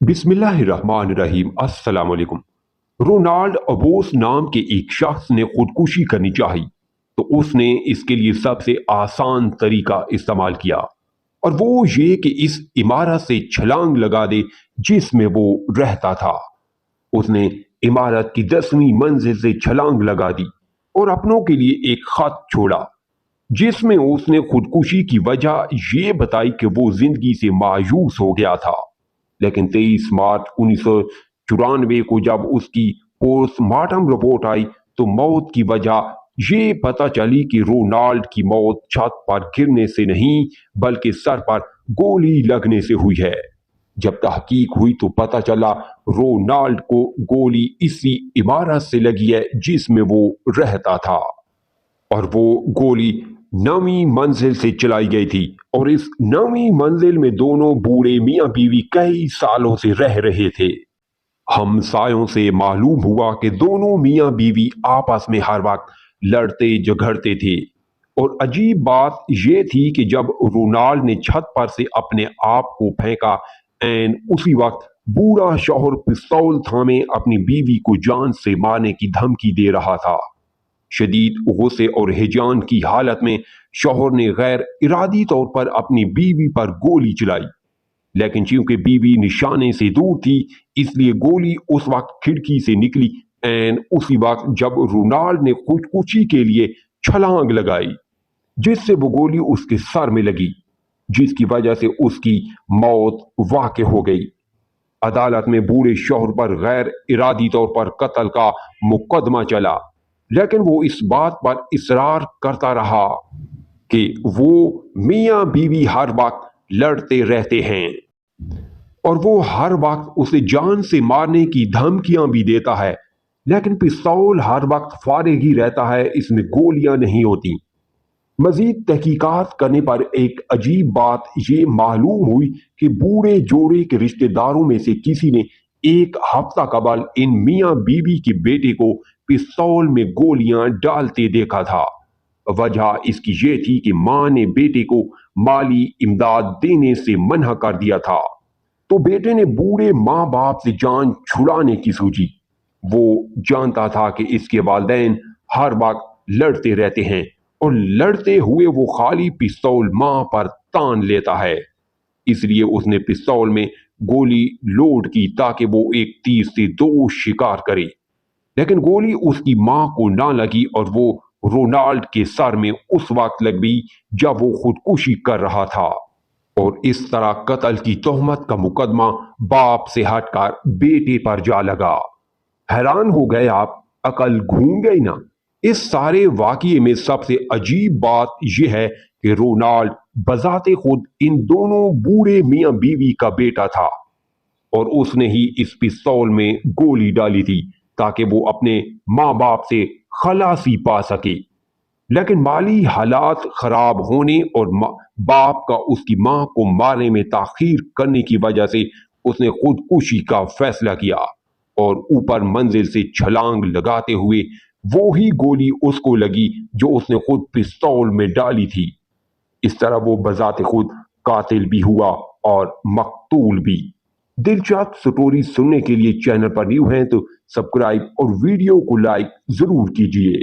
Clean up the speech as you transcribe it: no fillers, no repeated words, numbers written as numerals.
बिस्मिल्लाहिर्रहमानिर्रहीम। अस्सलाम वालेकुम। रोनाल्ड अबोस नाम के एक शख्स ने खुदकुशी करनी चाही तो उसने इसके लिए सबसे आसान तरीका इस्तेमाल किया, और वो ये कि इस इमारत से छलांग लगा दे जिसमें वो रहता था। उसने इमारत की 10वीं मंजिल से छलांग लगा दी और अपनों के लिए एक खत छोड़ा जिसमें उसने खुदकुशी की वजह ये बताई कि वो जिंदगी से मायूस हो गया था। लेकिन 23 मार्च 1994 को जब उसकी पोस्टमार्टम रिपोर्ट आई तो मौत की वजह ये पता चली कि रोनाल्ड की मौत छत पर गिरने से नहीं बल्कि सर पर गोली लगने से हुई है। जब तहकीक हुई तो पता चला रोनाल्ड को गोली इसी इमारत से लगी है जिसमें वो रहता था, और वो गोली 9वीं मंजिल से चलाई गई थी। और इस 9वीं मंजिल में दोनों बूढ़े मियां बीवी कई सालों से रह रहे थे। हमसायों से मालूम हुआ कि दोनों मियां बीवी आपस में हर वक्त लड़ते झगड़ते थे, और अजीब बात यह थी कि जब रोनाल्ड ने छत पर से अपने आप को फेंका, एन उसी वक्त बूढ़ा शौहर पिस्तौल थामे अपनी बीवी को जान से मारने की धमकी दे रहा था। शदीद गुस्से और हिजान की हालत में शौहर ने गैर इरादी तौर पर अपनी बीवी पर गोली चलाई, लेकिन चूंकि बीवी निशाने से दूर थी इसलिए गोली उस वक्त खिड़की से निकली, एन उसी वक्त जब रोनाल्ड ने खुदकुशी के लिए छलांग लगाई, जिससे वो गोली उसके सर में लगी, जिसकी वजह से उसकी मौत वाक़ हो गई। अदालत में बूढ़े शौहर पर गैर इरादी तौर पर कत्ल का मुकदमा चला, लेकिन वो इस बात पर इसरार करता रहा कि वो मियां बीवी हर वक्त लड़ते रहते हैं और वो हर वक्त उसे जान से मारने की धमकियां भी देता है, लेकिन पिस्तौल हर वक्त फारिग ही रहता है, इसमें गोलियां नहीं होती। मजीद तहकीकात करने पर एक अजीब बात ये मालूम हुई कि बूढ़े जोड़े के रिश्तेदारों में से किसी ने एक हफ्ता कबल इन मियां बीवी के बेटे को पिस्तौल में गोलियां डालते देखा था। वजह इसकी ये थी कि मां ने बेटे को माली इमदाद देने से मना कर दिया था, तो बेटे ने बूढ़े माँ बाप से जान छुड़ाने की सोची। वो जानता था कि इसके वालिदैन हर वक्त लड़ते रहते हैं और लड़ते हुए वो खाली पिस्तौल मां पर तान लेता है, इसलिए उसने पिस्तौल में गोली लोड की ताकि वो एक तीर से दो शिकार करे। लेकिन गोली उसकी मां को ना लगी और वो रोनाल्ड के सर में उस वक्त लग गई जब वो खुदकुशी कर रहा था, और इस तरह कत्ल की तोहमत का मुकदमा बाप से हटकर बेटे पर जा लगा। हैरान हो गए आप? अकल घूम गई ना? इस सारे वाकये में सबसे अजीब बात यह है कि रोनाल्ड बजाते खुद इन दोनों बूढ़े मियां बीवी का बेटा था, और उसने ही इस पिस्तौल में गोली डाली थी ताकि वो अपने माँ बाप से खलासी पा सके। लेकिन माली हालात खराब होने और बाप का उसकी मां को मारने में ताखीर करने की वजह से उसने खुदकुशी का फैसला किया, और ऊपर मंजिल से छलांग लगाते हुए वो ही गोली उसको लगी जो उसने खुद पिस्तौल में डाली थी। इस तरह वो बजाते खुद कातिल भी हुआ और मकतूल भी। दिलचस्प स्टोरी सुनने के लिए चैनल पर न्यू हैं तो सब्सक्राइब और वीडियो को लाइक जरूर कीजिए।